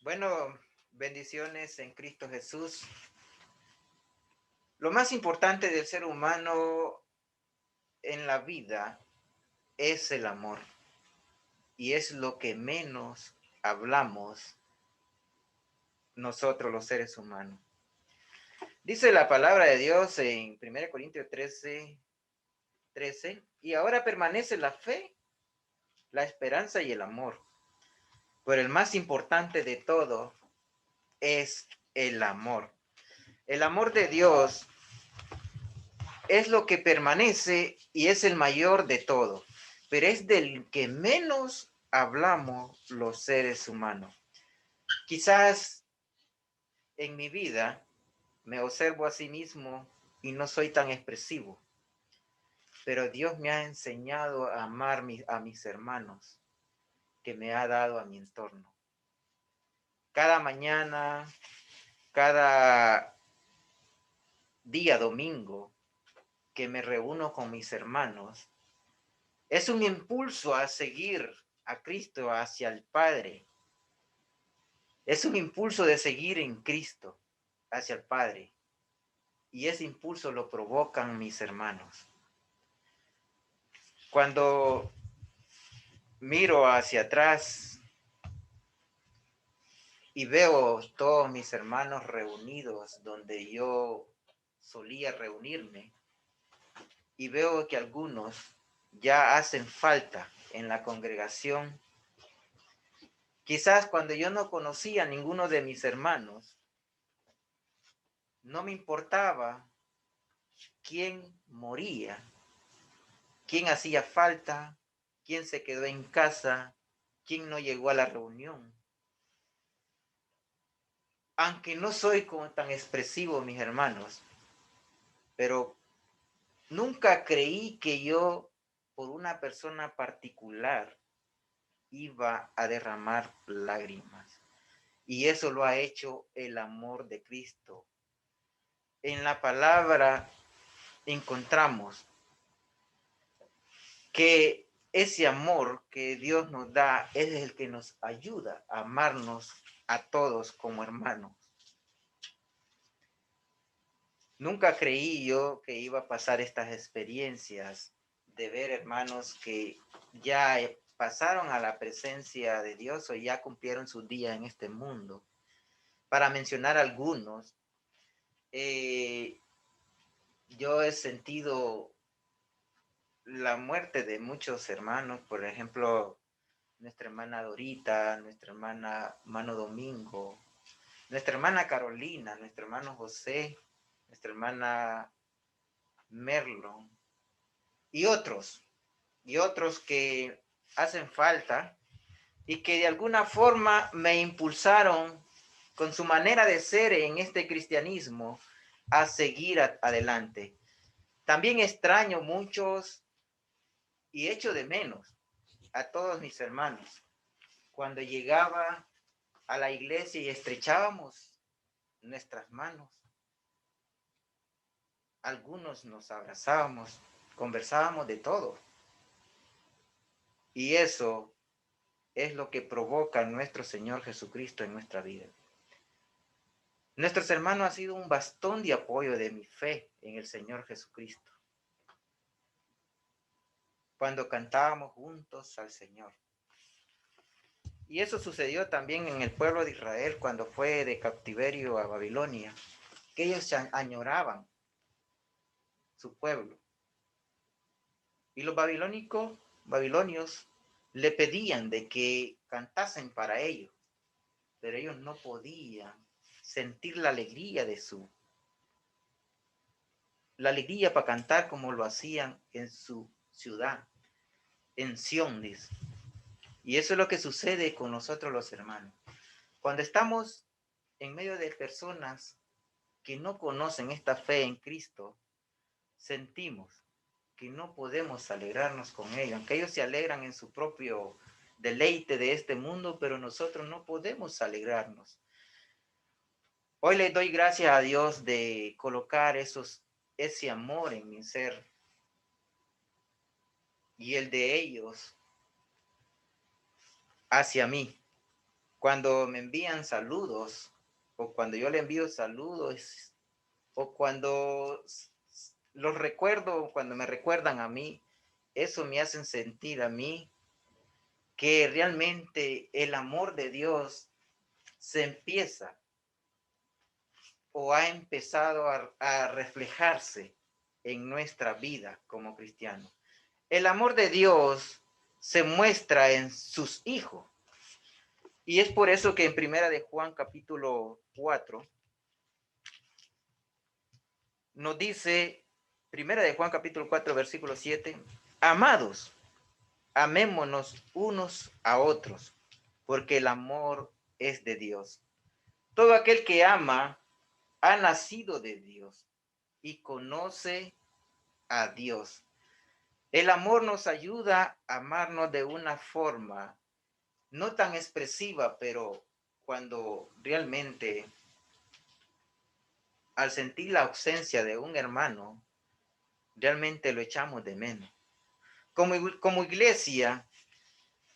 Bueno, bendiciones en Cristo Jesús. Lo más importante del ser humano en la vida es el amor. Y es lo que menos hablamos nosotros los seres humanos. Dice la palabra de Dios en 1 Corintios 13, y ahora permanece la fe, la esperanza y el amor. Pero el más importante de todo es el amor. El amor de Dios es lo que permanece y es el mayor de todo, pero es del que menos hablamos los seres humanos. Quizás en mi vida me observo a sí mismo y no soy tan expresivo, pero Dios me ha enseñado a amar a mis hermanos que me ha dado a mi entorno. Cada mañana, cada día domingo que me reúno con mis hermanos, es un impulso a seguir a Cristo hacia el Padre. Es un impulso de seguir en Cristo hacia el Padre. Y ese impulso lo provocan mis hermanos. Cuando miro hacia atrás y veo todos mis hermanos reunidos donde yo solía reunirme, y veo que algunos ya hacen falta en la congregación. Quizás cuando yo no conocía a ninguno de mis hermanos, no me importaba quién moría, quién hacía falta, quién se quedó en casa, quién no llegó a la reunión. Aunque no soy como tan expresivo, mis hermanos, pero nunca creí que yo, por una persona particular, iba a derramar lágrimas. Y eso lo ha hecho el amor de Cristo. En la palabra encontramos que ese amor que Dios nos da es el que nos ayuda a amarnos a todos como hermanos. Nunca creí yo que iba a pasar estas experiencias de ver hermanos que ya pasaron a la presencia de Dios o ya cumplieron su día en este mundo. Para mencionar algunos, yo he sentido la muerte de muchos hermanos, por ejemplo, nuestra hermana Dorita, nuestra hermana Mano Domingo, nuestra hermana Carolina, nuestro hermano José, nuestra hermana Merlon y otros que hacen falta y que de alguna forma me impulsaron con su manera de ser en este cristianismo a seguir adelante. También extraño muchos y echo de menos a todos mis hermanos. Cuando llegaba a la iglesia y estrechábamos nuestras manos, algunos nos abrazábamos, conversábamos de todo. Y eso es lo que provoca nuestro Señor Jesucristo en nuestra vida. Nuestros hermanos han sido un bastón de apoyo de mi fe en el Señor Jesucristo. Cuando cantábamos juntos al Señor. Y eso sucedió también en el pueblo de Israel cuando fue de cautiverio a Babilonia, que ellos añoraban su pueblo. Y los babilonios le pedían de que cantasen para ellos, pero ellos no podían sentir la alegría para cantar como lo hacían en su ciudad, en Sión, dice. Y eso es lo que sucede con nosotros los hermanos. Cuando estamos en medio de personas que no conocen esta fe en Cristo, sentimos que no podemos alegrarnos con ellos, aunque ellos se alegran en su propio deleite de este mundo, pero nosotros no podemos alegrarnos. Hoy le doy gracias a Dios de colocar ese amor en mi ser y el de ellos hacia mí. cuando me envían saludos, o cuando yo le envío saludos, o cuando los recuerdo, cuando me recuerdan a mí, eso me hace sentir a mí que realmente el amor de Dios se empieza o ha empezado a reflejarse en nuestra vida como cristianos. El amor de Dios se muestra en sus hijos. Y es por eso que en Primera de Juan capítulo 4 nos dice, Primera de Juan capítulo 4 versículo 7, amados, amémonos unos a otros, porque el amor es de Dios. Todo aquel que ama ha nacido de Dios y conoce a Dios. El amor nos ayuda a amarnos de una forma no tan expresiva, pero cuando realmente al sentir la ausencia de un hermano, realmente lo echamos de menos. Como iglesia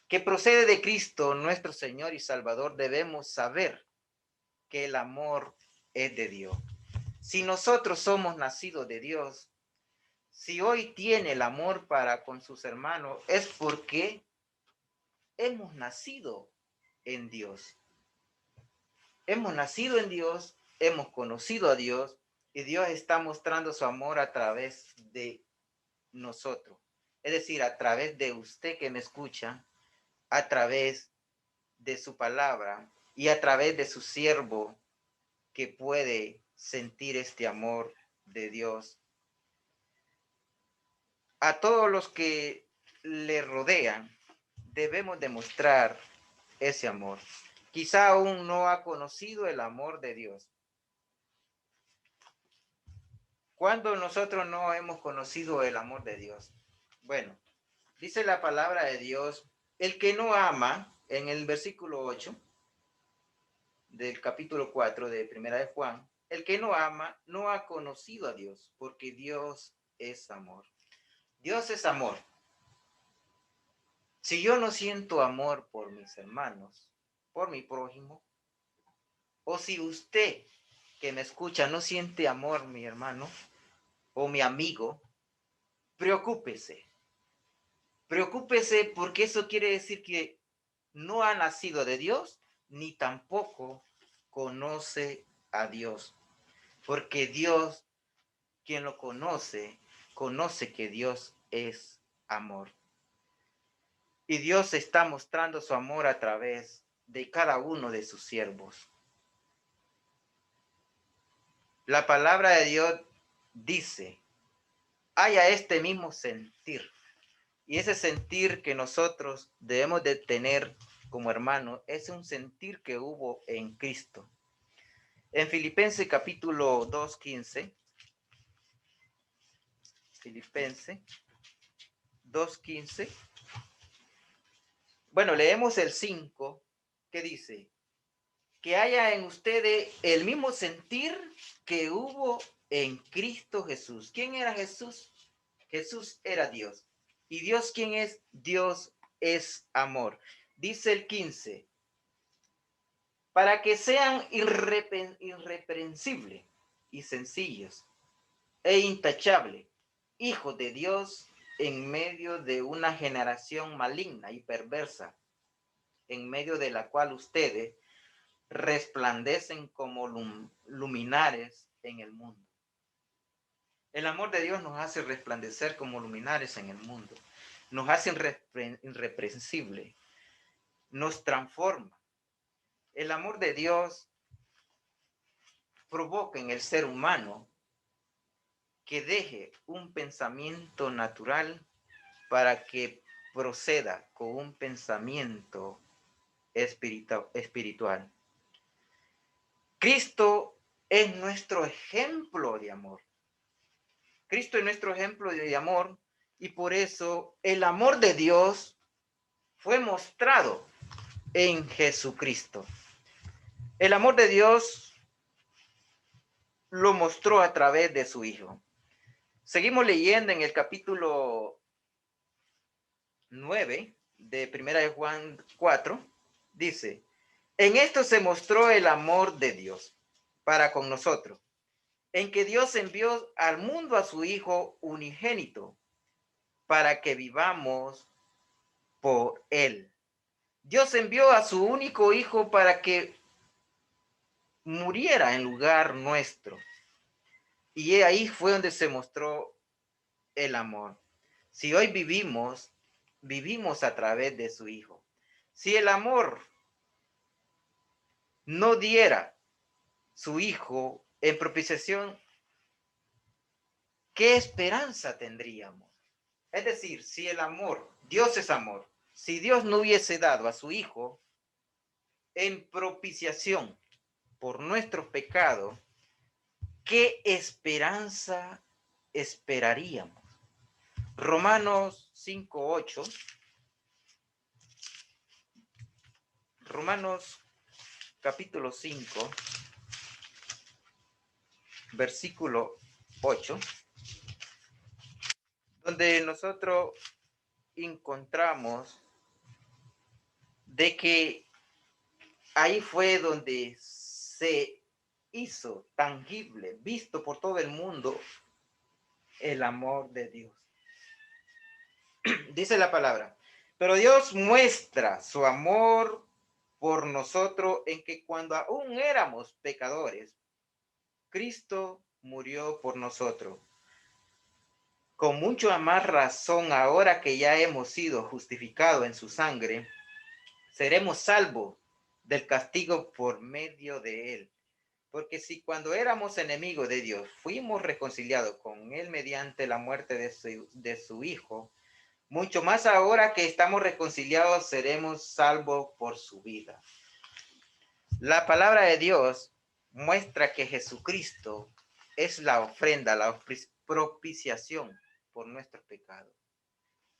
que procede de Cristo, nuestro Señor y Salvador, debemos saber que el amor es de Dios. Si nosotros somos nacidos de Dios, si hoy tiene el amor para con sus hermanos, es porque hemos nacido en Dios. Hemos nacido en Dios, hemos conocido a Dios y Dios está mostrando su amor a través de nosotros. Es decir, a través de usted que me escucha, a través de su palabra y a través de su siervo que puede sentir este amor de Dios. A todos los que le rodean, debemos demostrar ese amor. Quizá aún no ha conocido el amor de Dios. ¿Cuándo nosotros no hemos conocido el amor de Dios? Bueno, dice la palabra de Dios, el que no ama, en el versículo 8 del capítulo 4 de Primera de Juan, el que no ama no ha conocido a Dios, porque Dios es amor. Dios es amor. Si yo no siento amor por mis hermanos, por mi prójimo, o si usted que me escucha no siente amor, mi hermano o mi amigo, preocúpese. Preocúpese porque eso quiere decir que no ha nacido de Dios ni tampoco conoce a Dios. Porque Dios, quien lo conoce, conoce que Dios es amor. Y Dios está mostrando su amor a través de cada uno de sus siervos. La palabra de Dios dice, haya este mismo sentir. Y ese sentir que nosotros debemos de tener como hermanos es un sentir que hubo en Cristo. En Filipenses capítulo 2:15, Filipenses 2:15, bueno, leemos el 5, que dice, que haya en ustedes el mismo sentir que hubo en Cristo Jesús. ¿Quién era Jesús? Jesús era Dios. ¿Y Dios quién es? Dios es amor. Dice el 15, para que sean irreprensibles y sencillos e intachables, hijos de Dios en medio de una generación maligna y perversa, en medio de la cual ustedes resplandecen como luminares en el mundo. El amor de Dios nos hace resplandecer como luminares en el mundo, nos hace irreprensible, nos transforma. El amor de Dios provoca en el ser humano que deje un pensamiento natural para que proceda con un pensamiento espiritual. Cristo es nuestro ejemplo de amor. Cristo es nuestro ejemplo de amor y por eso el amor de Dios fue mostrado en Jesucristo. El amor de Dios lo mostró a través de su Hijo. Seguimos leyendo en el capítulo 9 de Primera de Juan 4, dice, En esto se mostró el amor de Dios para con nosotros, en que Dios envió al mundo a su Hijo unigénito para que vivamos por Él. Dios envió a su único Hijo para que muriera en lugar nuestro. Y ahí fue donde se mostró el amor. Si hoy vivimos, vivimos a través de su Hijo. Si el amor no diera su Hijo en propiciación, ¿qué esperanza tendríamos? Es decir, si el amor, Dios es amor, si Dios no hubiese dado a su Hijo en propiciación por nuestros pecados, ¿qué esperanza esperaríamos? Romanos 5:8. Romanos capítulo 5, versículo 8, donde nosotros encontramos de que ahí fue donde se hizo tangible, visto por todo el mundo, el amor de Dios. Dice la palabra, pero Dios muestra su amor por nosotros en que cuando aún éramos pecadores, Cristo murió por nosotros. Con mucho más razón, ahora que ya hemos sido justificados en su sangre, seremos salvos del castigo por medio de él. Porque si cuando éramos enemigos de Dios fuimos reconciliados con él mediante la muerte de su Hijo, mucho más ahora que estamos reconciliados seremos salvos por su vida. La palabra de Dios muestra que Jesucristo es la ofrenda, la propiciación por nuestros pecados.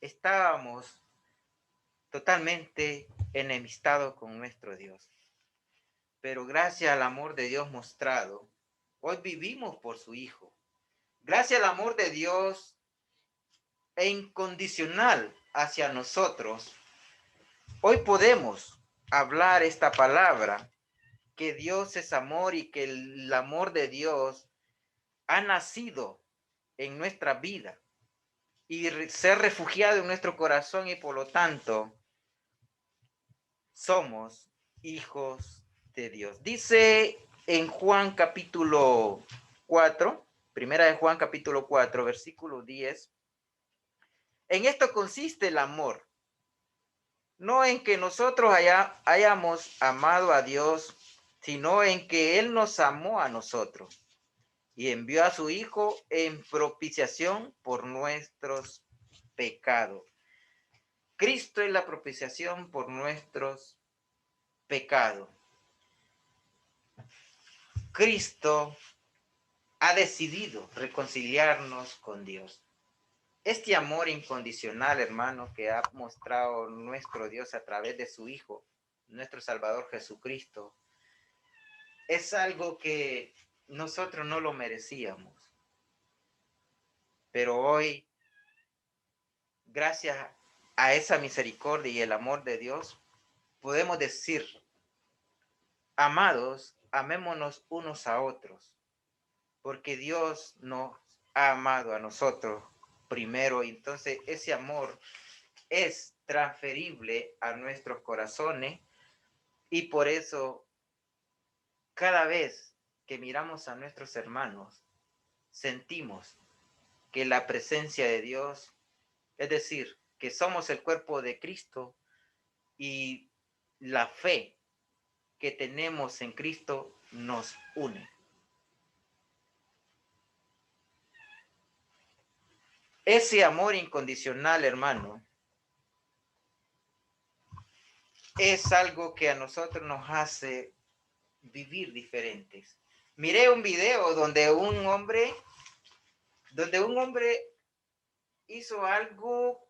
Estábamos totalmente enemistados con nuestro Dios. Pero gracias al amor de Dios mostrado, hoy vivimos por su Hijo. Gracias al amor de Dios e incondicional hacia nosotros, hoy podemos hablar esta palabra, que Dios es amor y que el amor de Dios ha nacido en nuestra vida y ser refugiado en nuestro corazón y por lo tanto somos hijos de Dios. Dice en Juan capítulo 4, primera de Juan capítulo 4, versículo 10, en esto consiste el amor, no en que nosotros hayamos amado a Dios, sino en que Él nos amó a nosotros y envió a su Hijo en propiciación por nuestros pecados. Cristo es la propiciación por nuestros pecados. Cristo ha decidido reconciliarnos con Dios. Este amor incondicional, hermano, que ha mostrado nuestro Dios a través de su Hijo, nuestro Salvador Jesucristo, es algo que nosotros no lo merecíamos. Pero hoy, gracias a esa misericordia y el amor de Dios, podemos decir, amados, amémonos unos a otros, porque Dios nos ha amado a nosotros primero, y entonces ese amor es transferible a nuestros corazones y por eso cada vez que miramos a nuestros hermanos, sentimos que la presencia de Dios, es decir, que somos el cuerpo de Cristo y la fe que tenemos en Cristo nos une. Ese amor incondicional, hermano, es algo que a nosotros nos hace vivir diferentes. Miré un video donde un hombre hizo algo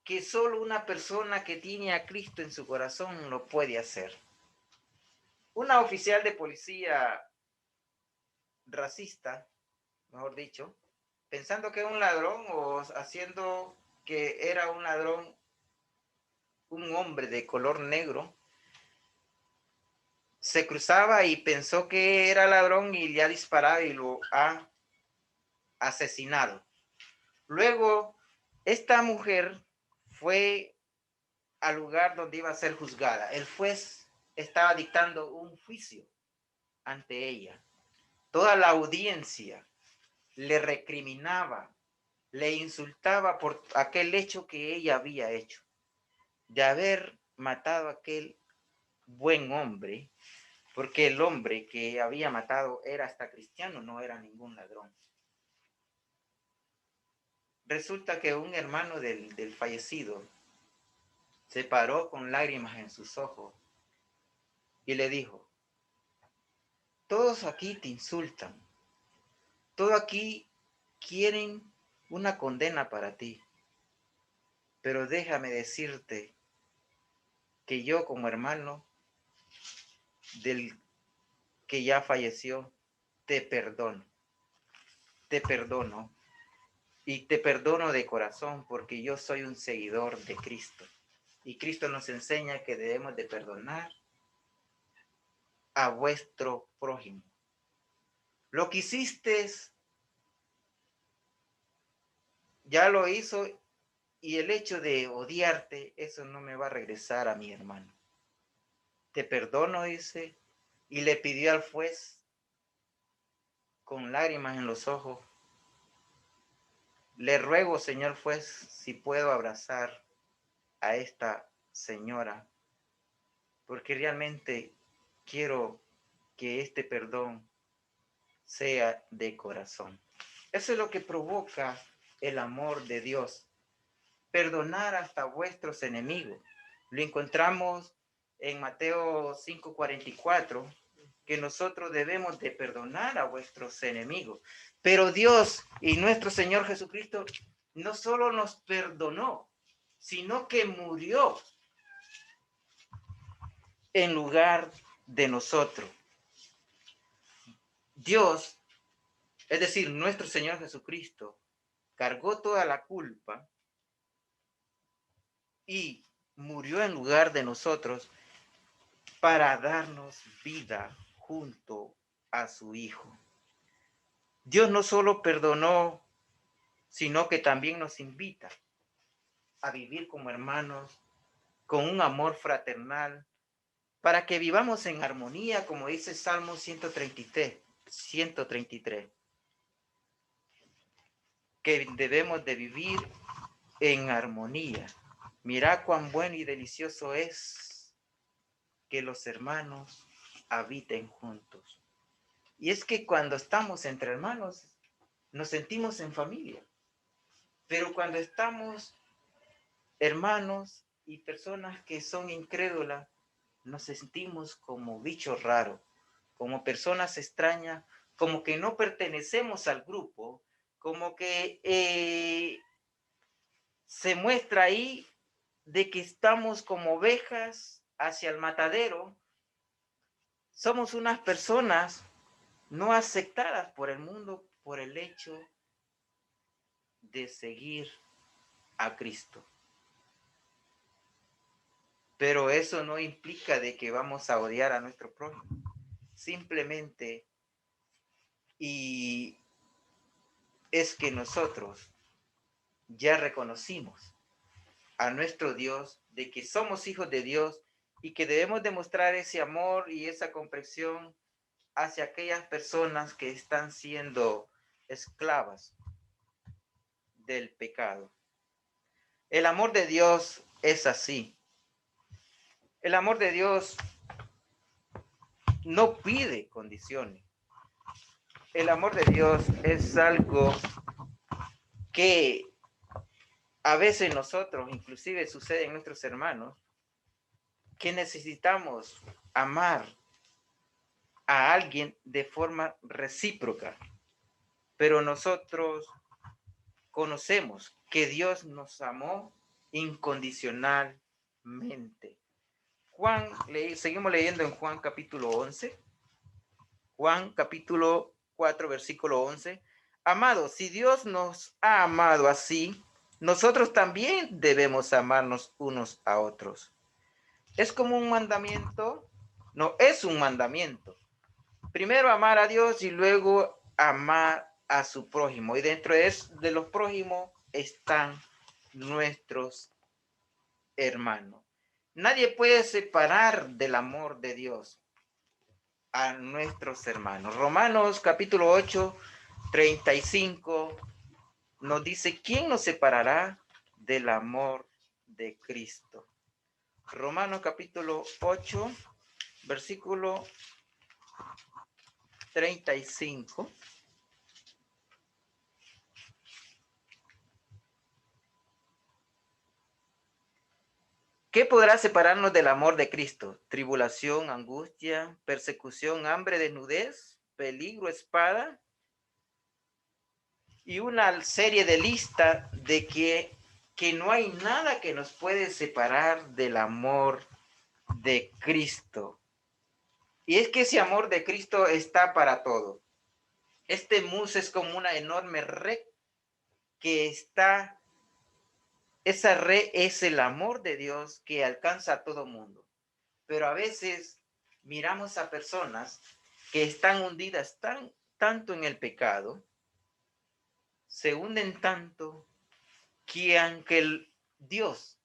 que solo una persona que tiene a Cristo en su corazón lo puede hacer. Una oficial de policía racista, mejor dicho, pensando que era un ladrón o haciendo que era un ladrón, un hombre de color negro, se cruzaba y pensó que era ladrón y le ha disparado y lo ha asesinado. Luego, esta mujer fue al lugar donde iba a ser juzgada. El juez estaba dictando un juicio ante ella. Toda la audiencia le recriminaba, le insultaba por aquel hecho que ella había hecho, de haber matado a aquel buen hombre, porque el hombre que había matado era hasta cristiano, no era ningún ladrón. Resulta que un hermano del fallecido se paró con lágrimas en sus ojos y le dijo: todos aquí te insultan, todos aquí quieren una condena para ti, pero déjame decirte que yo como hermano del que ya falleció, te perdono y te perdono de corazón porque yo soy un seguidor de Cristo. Y Cristo nos enseña que debemos de perdonar a vuestro prójimo. Lo que hiciste ya lo hizo, y el hecho de odiarte, eso no me va a regresar a mi hermano. Te perdono, dice, y le pidió al juez con lágrimas en los ojos: le ruego, señor juez, si puedo abrazar a esta señora, porque realmente quiero que este perdón sea de corazón. Eso es lo que provoca el amor de Dios. Perdonar hasta vuestros enemigos. Lo encontramos en Mateo 5:44, que nosotros debemos de perdonar a vuestros enemigos. Pero Dios y nuestro Señor Jesucristo no solo nos perdonó, sino que murió en lugar de nosotros. Dios, es decir, nuestro Señor Jesucristo, cargó toda la culpa y murió en lugar de nosotros para darnos vida junto a su Hijo. Dios no solo perdonó, sino que también nos invita a vivir como hermanos, con un amor fraternal, para que vivamos en armonía, como dice Salmo 133, que debemos de vivir en armonía. Mira cuán bueno y delicioso es que los hermanos habiten juntos. Y es que cuando estamos entre hermanos, nos sentimos en familia. Pero cuando estamos hermanos y personas que son incrédulas, nos sentimos como bichos raros, como personas extrañas, como que no pertenecemos al grupo, como que se muestra ahí de que estamos como ovejas hacia el matadero. Somos unas personas no aceptadas por el mundo por el hecho de seguir a Cristo. Pero eso no implica de que vamos a odiar a nuestro prójimo. Simplemente y es que nosotros ya reconocimos a nuestro Dios, de que somos hijos de Dios y que debemos demostrar ese amor y esa comprensión hacia aquellas personas que están siendo esclavas del pecado. El amor de Dios es así. El amor de Dios no pide condiciones. El amor de Dios es algo que a veces nosotros, inclusive sucede en nuestros hermanos, que necesitamos amar a alguien de forma recíproca, pero nosotros conocemos que Dios nos amó incondicionalmente. Seguimos leyendo en Juan capítulo 11. Juan capítulo 4, versículo 11. Amados, si Dios nos ha amado así, nosotros también debemos amarnos unos a otros. Es como un mandamiento No, es un mandamiento. Primero amar a Dios y luego amar a su prójimo. Y dentro de los prójimos están nuestros hermanos. Nadie puede separar del amor de Dios a nuestros hermanos. Romanos capítulo 8, 35 nos dice, ¿quién nos separará del amor de Cristo? Romanos capítulo 8, versículo 35. ¿Qué podrá separarnos del amor de Cristo? Tribulación, angustia, persecución, hambre, desnudez, peligro, espada. Y una serie de lista de que no hay nada que nos puede separar del amor de Cristo. Y es que ese amor de Cristo está para todo. Este mus es como una enorme red que está, esa red es el amor de Dios que alcanza a todo mundo. Pero a veces miramos a personas que están hundidas tanto en el pecado, se hunden tanto que aunque Dios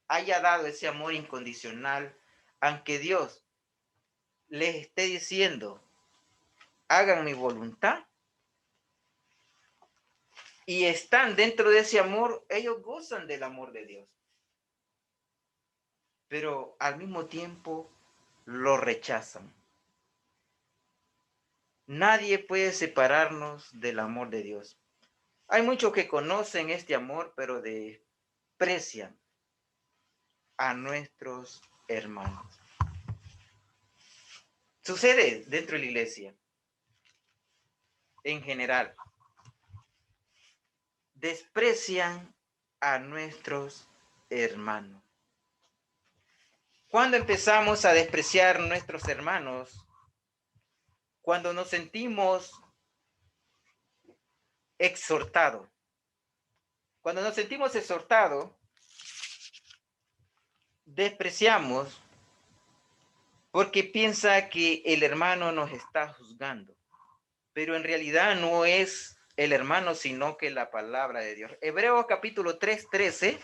haya dado ese amor incondicional, aunque Dios les esté diciendo, hagan mi voluntad, y están dentro de ese amor, ellos gozan del amor de Dios. Pero al mismo tiempo lo rechazan. Nadie puede separarnos del amor de Dios. Hay muchos que conocen este amor, pero desprecian a nuestros hermanos. Sucede dentro de la iglesia, en general. Desprecian a nuestros hermanos. ¿Cuándo empezamos a despreciar a nuestros hermanos? Cuando nos sentimos exhortados. Cuando nos sentimos exhortados, despreciamos porque piensa que el hermano nos está juzgando. Pero en realidad no es el hermano, sino que la palabra de Dios. Hebreos capítulo 3:13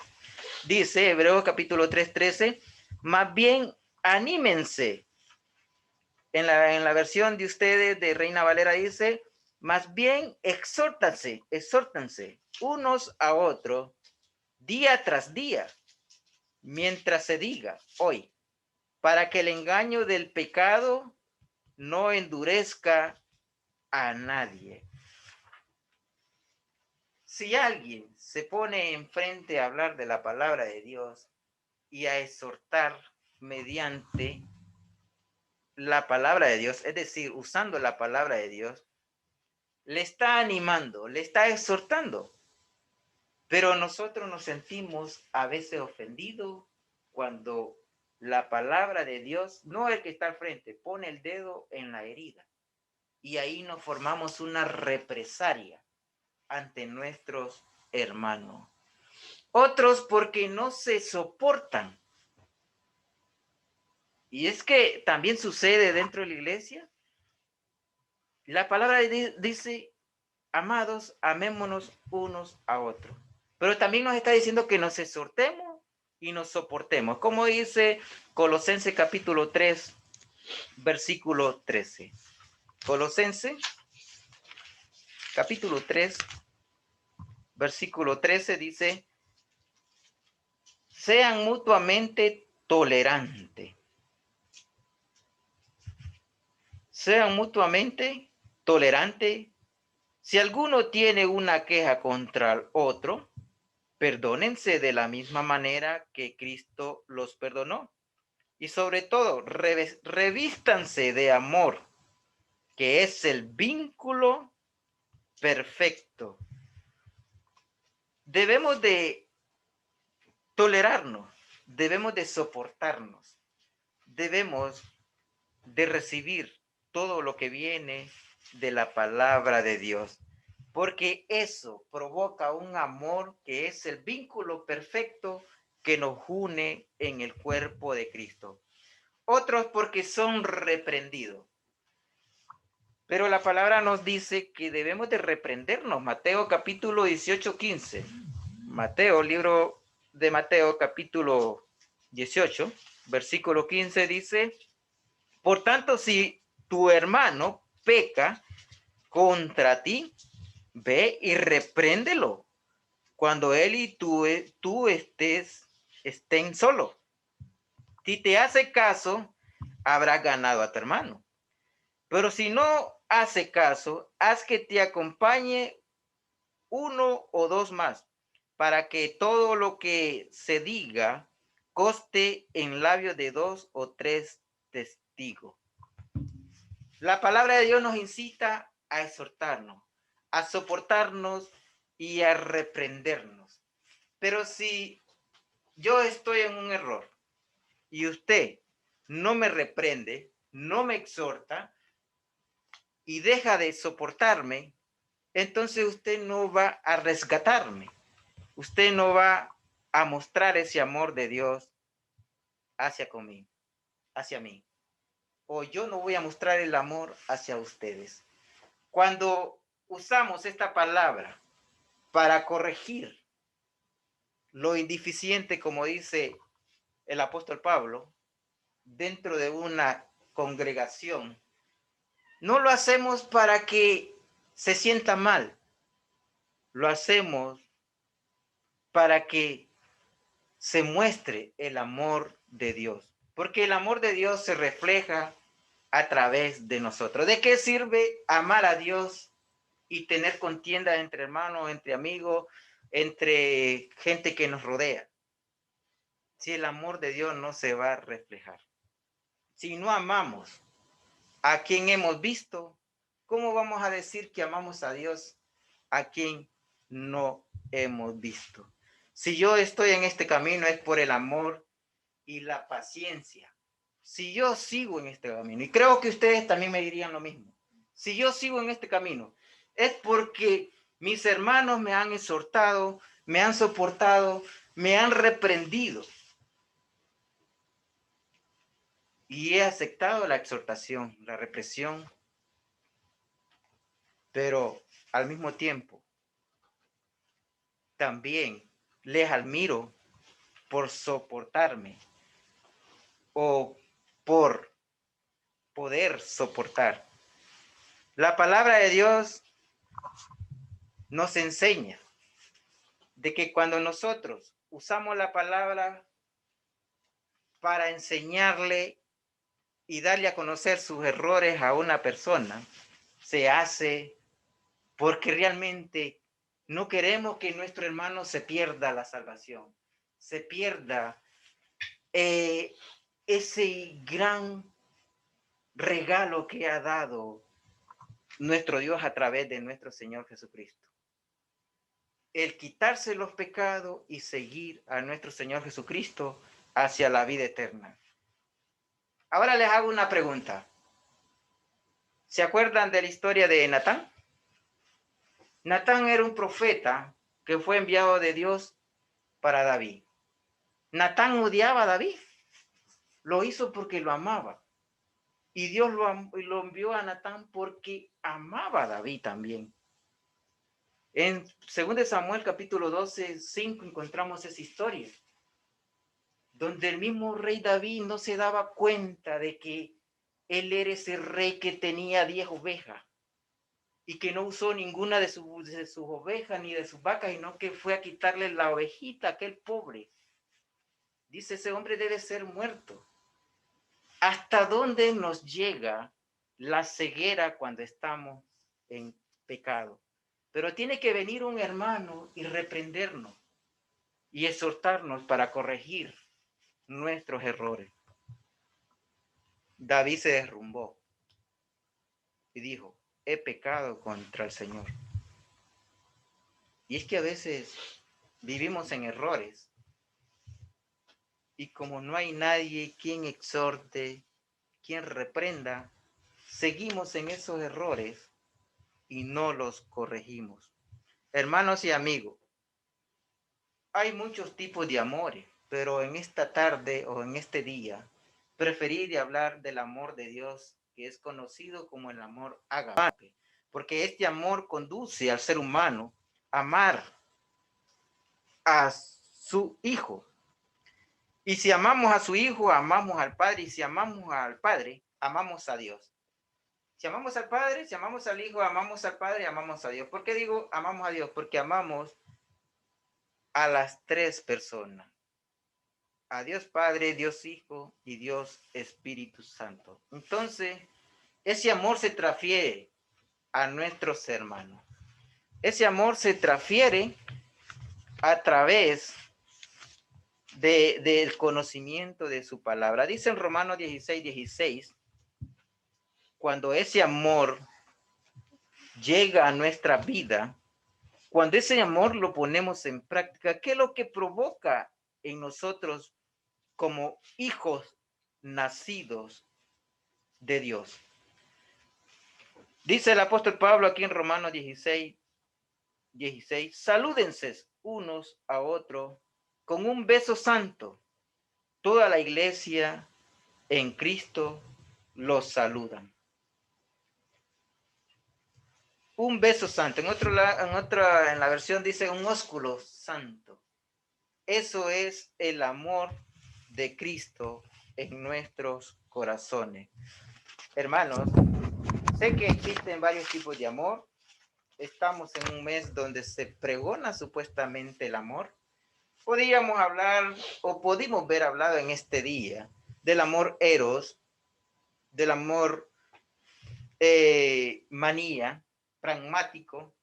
dice, Hebreos capítulo 3:13, más bien anímense. En la versión de ustedes de Reina Valera dice, más bien exhórtanse unos a otros día tras día, mientras se diga hoy, para que el engaño del pecado no endurezca a nadie. Si alguien se pone enfrente a hablar de la palabra de Dios y a exhortar mediante la palabra de Dios, es decir, usando la palabra de Dios, le está animando, le está exhortando. Pero nosotros nos sentimos a veces ofendidos cuando la palabra de Dios, no el que está al frente, pone el dedo en la herida. Y ahí nos formamos una represalia ante nuestros hermanos. Otros porque no se soportan. Y es que también sucede dentro de la iglesia. La palabra dice, amados, amémonos unos a otros. Pero también nos está diciendo que nos exhortemos y nos soportemos. Como dice Colosenses capítulo 3, versículo 13. Colosenses capítulo 3, versículo 13 dice, sean mutuamente tolerantes. Sean mutuamente tolerantes. Si alguno tiene una queja contra el otro, perdónense de la misma manera que Cristo los perdonó. Y sobre todo, revístanse de amor, que es el vínculo perfecto. Debemos de tolerarnos, debemos de soportarnos, debemos de recibir todo lo que viene de la palabra de Dios, porque eso provoca un amor que es el vínculo perfecto que nos une en el cuerpo de Cristo. otros porque son reprendidos. Pero la palabra nos dice que debemos de reprendernos. Mateo capítulo 18, 15. Mateo, libro de Mateo capítulo 18, versículo 15 dice, por tanto, si tu hermano peca contra ti, ve y repréndelo cuando él y tú estén solos. Si te hace caso, habrás ganado a tu hermano. Pero si no hace caso, haz que te acompañe uno o dos más, para que todo lo que se diga conste en labios de dos o tres testigos. La palabra de Dios nos incita a exhortarnos, a soportarnos y a reprendernos. Pero si yo estoy en un error y usted no me reprende, no me exhorta y deja de soportarme, entonces usted no va a rescatarme. Usted no va a mostrar ese amor de Dios hacia mí. O yo no voy a mostrar el amor hacia ustedes. Cuando usamos esta palabra para corregir lo indeficiente, como dice el apóstol Pablo, dentro de una congregación, no lo hacemos para que se sienta mal, lo hacemos para que se muestre el amor de Dios, porque el amor de Dios se refleja a través de nosotros. ¿De qué sirve amar a Dios y tener contienda entre hermanos, entre amigos, entre gente que nos rodea, si el amor de Dios no se va a reflejar? Si no amamos a quien hemos visto, ¿cómo vamos a decir que amamos a Dios a quien no hemos visto? Si yo estoy en este camino es por el amor y la paciencia. Si yo sigo en este camino, y creo que ustedes también me dirían lo mismo, si yo sigo en este camino, es porque mis hermanos me han exhortado, me han soportado, me han reprendido. Y he aceptado la exhortación, la represión, pero al mismo tiempo también les admiro por soportarme o por poder soportar. La palabra de Dios nos enseña de que cuando nosotros usamos la palabra para enseñarle y darle a conocer sus errores a una persona, se hace porque realmente no queremos que nuestro hermano se pierda la salvación, se pierda ese gran regalo que ha dado nuestro Dios a través de nuestro Señor Jesucristo. El quitarse los pecados y seguir a nuestro Señor Jesucristo hacia la vida eterna. Ahora les hago una pregunta. ¿Se acuerdan de la historia de Natán? Natán era un profeta que fue enviado de Dios para David. Natán odiaba a David. Lo hizo porque lo amaba. Y Dios lo envió a Natán porque amaba a David también. En 2 Samuel capítulo 12, 5 encontramos esa historia, donde el mismo rey David no se daba cuenta de que él era ese rey que tenía 10 ovejas y que no usó ninguna de sus ovejas ni de sus vacas, sino que fue a quitarle la ovejita a aquel pobre. Dice, ese hombre debe ser muerto. ¿Hasta dónde nos llega la ceguera cuando estamos en pecado? Pero tiene que venir un hermano y reprendernos y exhortarnos para corregir nuestros errores. David se derrumbó y dijo, he pecado contra el Señor. Y es que a veces vivimos en errores y como no hay nadie quien exhorte, quien reprenda, seguimos en esos errores y no los corregimos. Hermanos y amigos, hay muchos tipos de amores, pero en esta tarde o en este día preferir y hablar del amor de Dios, que es conocido como el amor ágape, porque este amor conduce al ser humano a amar a su Hijo. Y si amamos a su Hijo, amamos al Padre, y si amamos al Padre, amamos a Dios. Si amamos al Padre, si amamos al Hijo, amamos al Padre, amamos a Dios. ¿Por qué digo amamos a Dios? Porque amamos a las tres personas. A Dios Padre, Dios Hijo y Dios Espíritu Santo. Entonces, ese amor se transfiere a nuestros hermanos. Ese amor se transfiere a través del conocimiento de su palabra. Dice en Romanos 16:16, cuando ese amor llega a nuestra vida, cuando ese amor lo ponemos en práctica, ¿qué es lo que provoca en nosotros como hijos nacidos de Dios? Dice el apóstol Pablo aquí en Romanos 16:16, salúdense unos a otros con un beso santo. Toda la iglesia en Cristo los saludan. Un beso santo. En la versión dice un ósculo santo. Eso es el amor de Cristo en nuestros corazones. Hermanos, sé que existen varios tipos de amor. Estamos en un mes donde se pregona supuestamente el amor. Podríamos hablar o pudimos ver hablado en este día del amor eros, del amor manía, pragmático,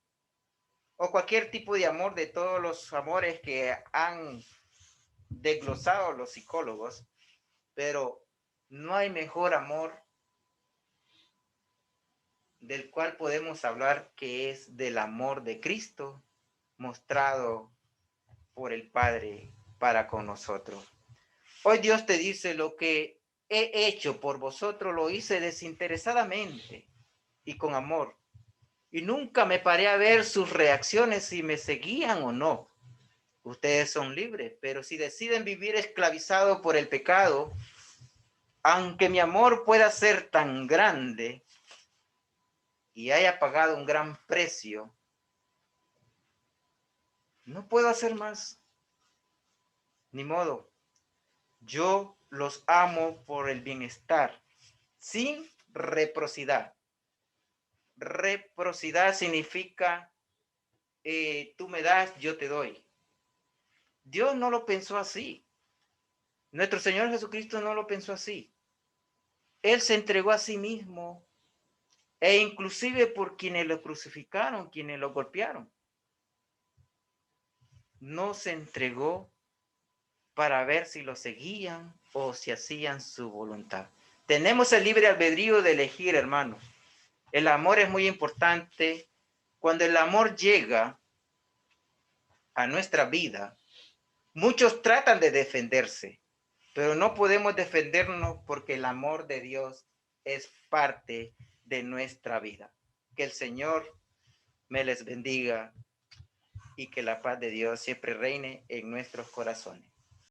o cualquier tipo de amor, de todos los amores que han desglosado los psicólogos, pero no hay mejor amor del cual podemos hablar que es del amor de Cristo mostrado por el Padre para con nosotros. Hoy Dios te dice: lo que he hecho por vosotros lo hice desinteresadamente y con amor. Y nunca me paré a ver sus reacciones, si me seguían o no. Ustedes son libres, pero si deciden vivir esclavizados por el pecado, aunque mi amor pueda ser tan grande y haya pagado un gran precio, no puedo hacer más. Ni modo. Yo los amo por el bienestar, sin reciprocidad. Reciprocidad significa tú me das, yo te doy. Dios no lo pensó así. Nuestro Señor Jesucristo no lo pensó así. Él se entregó a sí mismo, e inclusive por quienes lo crucificaron, quienes lo golpearon. No se entregó para ver si lo seguían o si hacían su voluntad. Tenemos el libre albedrío de elegir, hermanos. El amor es muy importante. Cuando el amor llega a nuestra vida, muchos tratan de defenderse, pero no podemos defendernos porque el amor de Dios es parte de nuestra vida. Que el Señor me les bendiga y que la paz de Dios siempre reine en nuestros corazones.